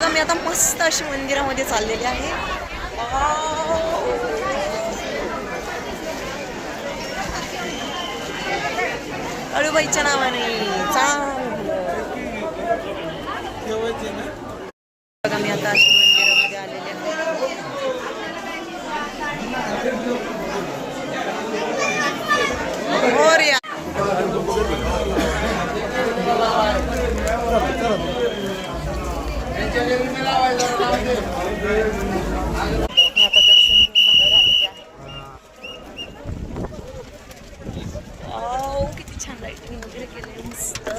मी आता मस्त अशी मंदिरामध्ये चाललेली आहे. अळूबाईच्या नावाने बघा मी आता अशी मंदिरामध्ये आलेली आहे. मोरया. किती छान लाईटिंग वगैरे केले मस्त.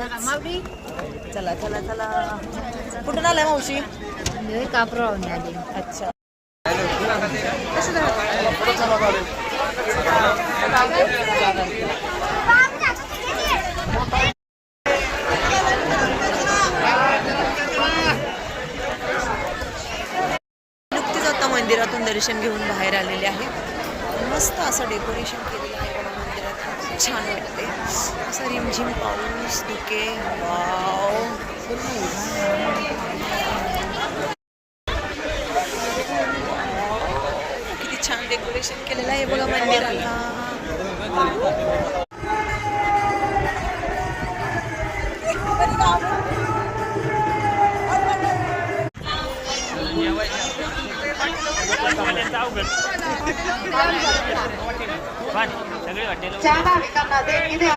चला चला चला. कुठून आलाय मावशी? कापरावून आली. अच्छा. नुकतीच आता मंदिरातून दर्शन घेऊन बाहेर आलेले आहे. मस्त असं डेकोरेशन केलेलं आहे मंदिरात. खूप छान वाटते. असं रिमझिम पाऊस धुके. वाव किती छान डेकोरेशन केलेलं आहे बघा मंदिराला. ज्या भाविकांना देणगी